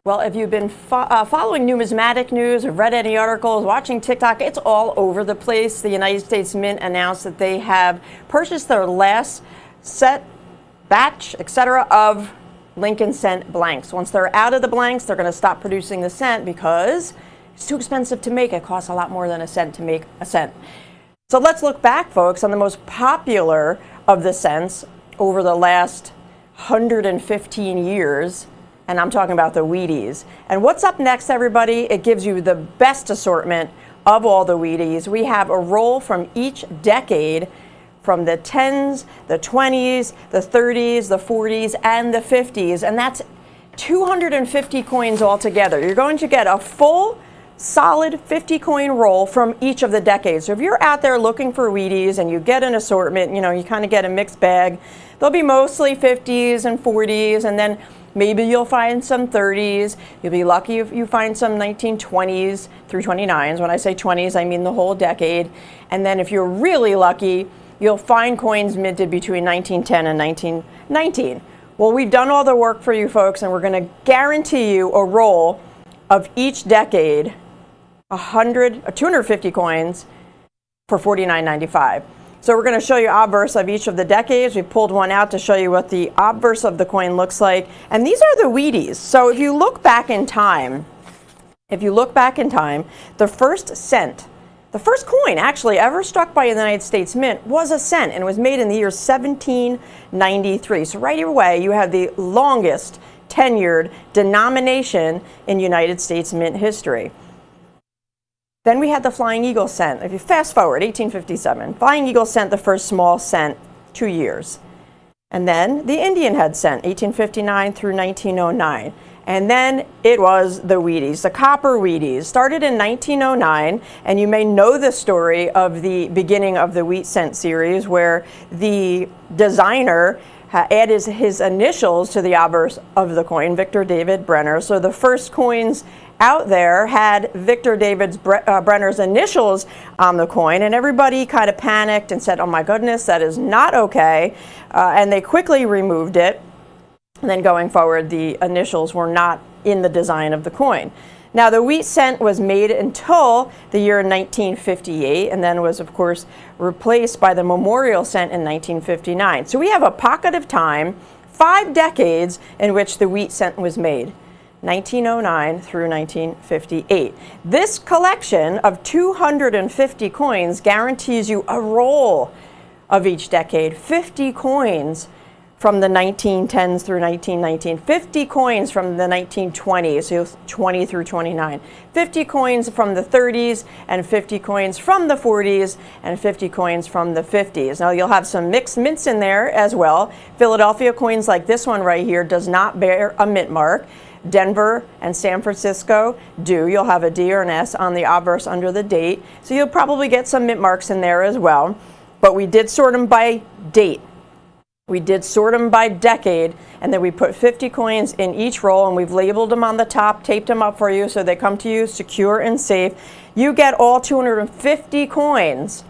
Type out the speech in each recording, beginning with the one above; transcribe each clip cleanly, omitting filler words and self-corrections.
Well, if you've been following numismatic news or read any articles, watching TikTok, it's all over the place. The United States Mint announced that they have purchased their last set, batch, etc. of Lincoln cent blanks. Once they're out of the blanks, they're going to stop producing the cent because it's too expensive to make. It costs a lot more than a cent to make a cent. So let's look back, folks, on the most popular of the cents over the last 115 years. And I'm talking about the Wheaties. And what's up next, everybody? It gives you the best assortment of all the Wheaties. We have a roll from each decade, from the 10s, the 20s, the 30s, the 40s, and the 50s. And that's 250 coins altogether. You're going to get a full, solid 50 coin roll from each of the decades. So if you're out there looking for Wheaties and you get an assortment, you kind of get a mixed bag. They'll be mostly 50s and 40s, and then maybe you'll find some 30s. You'll be lucky if you find some 1920s through 29s. When I say 20s, I mean the whole decade. And then if you're really lucky, you'll find coins minted between 1910 and 1919. Well, we've done all the work for you folks, and we're going to guarantee you a roll of each decade, 250 coins for $49.95. So we're going to show you obverse of each of the decades. We pulled one out to show you what the obverse of the coin looks like. And these are the Wheaties. So if you look back in time, the first cent, the first coin actually ever struck by the United States Mint was a cent, and it was made in the year 1793. So right away, you have the longest tenured denomination in United States Mint history. Then we had the Flying Eagle cent. If you fast forward, 1857, Flying Eagle cent, the first small cent, 2 years. And then the Indian head cent, 1859 through 1909. And then it was the Wheaties, the copper Wheaties. Started in 1909, and you may know the story of the beginning of the wheat cent series, where the designer added his initials to the obverse of the coin, Victor David Brenner. So the first coins out there had Victor David Brenner's initials on the coin, and everybody kind of panicked and said, oh my goodness, that is not okay, and they quickly removed it. And then going forward, the initials were not in the design of the coin. Now, the wheat cent was made until the year 1958, and then was, of course, replaced by the memorial cent in 1959. So we have a pocket of time, 5 decades, in which the wheat cent was made. 1909 through 1958. This collection of 250 coins guarantees you a roll of each decade, 50 coins from the 1910s through 1919, 50 coins from the 1920s, so 20 through 29, 50 coins from the 30s, and 50 coins from the 40s, and 50 coins from the 50s. Now you'll have some mixed mints in there as well. Philadelphia coins like this one right here does not bear a mint mark. Denver and San Francisco do. You'll have a D or an S on the obverse under the date. So you'll probably get some mint marks in there as well. But we did sort them by date. We did sort them by decade, and then we put 50 coins in each roll, and we've labeled them on the top, taped them up for you so they come to you secure and safe. You get all 250 coins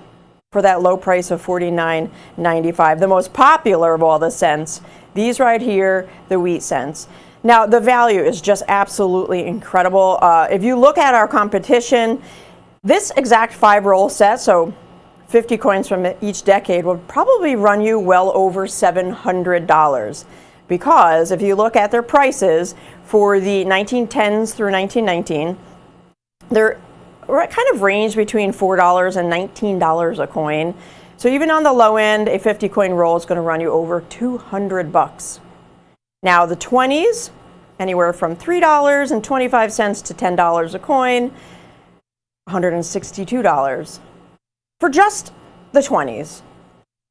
for that low price of $49.95. The most popular of all the cents, these right here, the wheat cents. Now, the value is just absolutely incredible. If you look at our competition, this exact 5-roll set, so 50 coins from each decade, will probably run you well over $700. Because if you look at their prices for the 1910s through 1919, they're kind of range between $4 and $19 a coin. So even on the low end, a 50 coin roll is going to run you over $200. Now the 20s, anywhere from $3.25 to $10 a coin, $162 for just the 20s,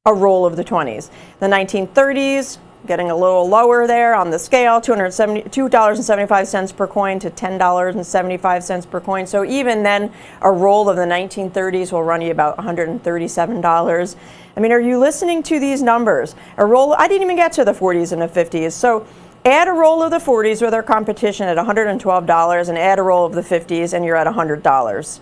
a roll of the 20s. The 1930s, getting a little lower there on the scale, $2.75 per coin to $10.75 per coin. So even then, a roll of the 1930s will run you about $137. I mean, are you listening to these numbers? A roll, I didn't even get to the 40s and the 50s. So add a roll of the 40s with our competition at $112 and add a roll of the 50s and you're at $100.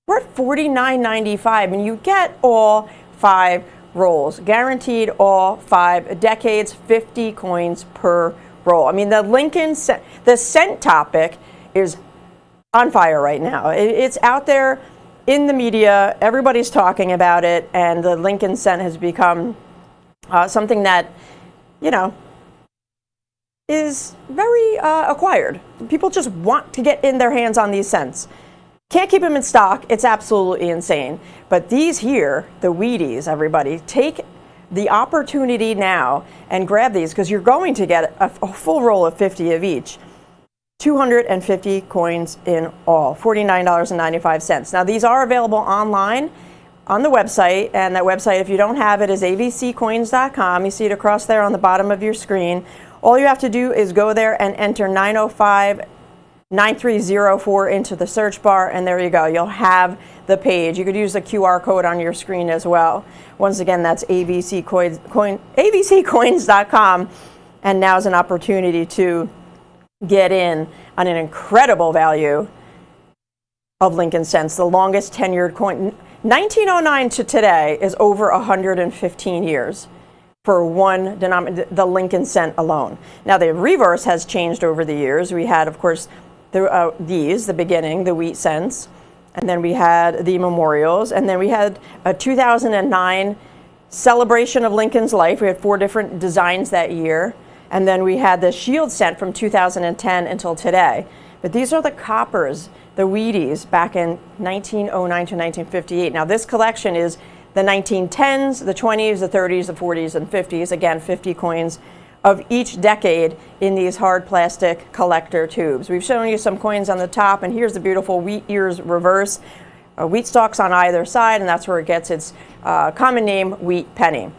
We're at $49.95 and you get all 5 rolls, guaranteed all 5 decades, 50 coins per roll. I mean, the cent topic is on fire right now. It's out there in the media. Everybody's talking about it, and the Lincoln cent has become something that, you know, is very acquired. People just want to get in their hands on these cents. Can't keep them in stock. It's absolutely insane. But these here, the Wheaties, everybody, take the opportunity now and grab these, because you're going to get a full roll of 50 of each. 250 coins in all, $49.95. Now, these are available online on the website, and that website, if you don't have it, is avccoins.com. You see it across there on the bottom of your screen. All you have to do is go there and enter 905-9304 into the search bar, and there you go. You'll have the page. You could use the QR code on your screen as well. Once again, that's avccoins.com, and now's an opportunity to get in on an incredible value of Lincoln cents, the longest tenured coin. 1909 to today is over 115 years for one the Lincoln cent alone. Now, the reverse has changed over the years. We had, of course, the beginning, the wheat cents, and then we had the memorials, and then we had a 2009 celebration of Lincoln's life. We had 4 different designs that year, and then we had the shield cent from 2010 until today. But these are the coppers, the Wheaties, back in 1909 to 1958. Now, this collection is the 1910s, the 20s, the 30s, the 40s, and 50s. Again, 50 coins of each decade in these hard plastic collector tubes. We've shown you some coins on the top, and here's the beautiful wheat ears reverse. Wheat stalks on either side, and that's where it gets its common name, wheat penny.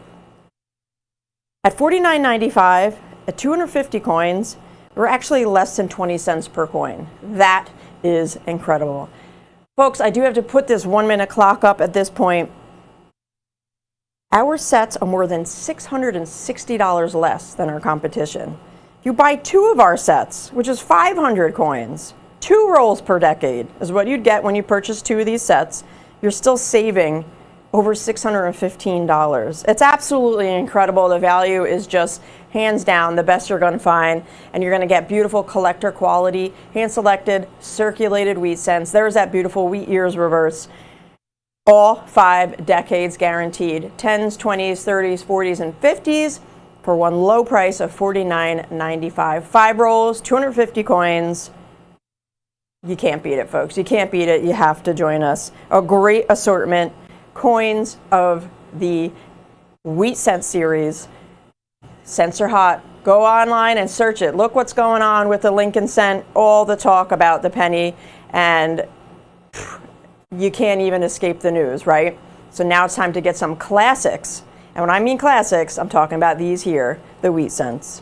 At $49.95, at 250 coins, we're actually less than 20 cents per coin. That is incredible. Folks, I do have to put this 1-minute clock up at this point. Our sets are more than $660 less than our competition. You buy 2 of our sets, which is 500 coins. 2 rolls per decade is what you'd get when you purchase 2 of these sets. You're still saving over $615. It's absolutely incredible. The value is just hands down the best you're going to find, and you're going to get beautiful collector quality, hand-selected, circulated wheat cents. There's that beautiful wheat ears reverse. All 5 decades guaranteed. 10s, 20s, 30s, 40s, and 50s for one low price of $49.95. 5 rolls, 250 coins. You can't beat it, folks. You can't beat it. You have to join us. A great assortment. Coins of the wheat cent series. Cents are hot. Go online and search it. Look what's going on with the Lincoln cent. All the talk about the penny, and you can't even escape the news, right? So now it's time to get some classics. And when I mean classics, I'm talking about these here, the wheat cents.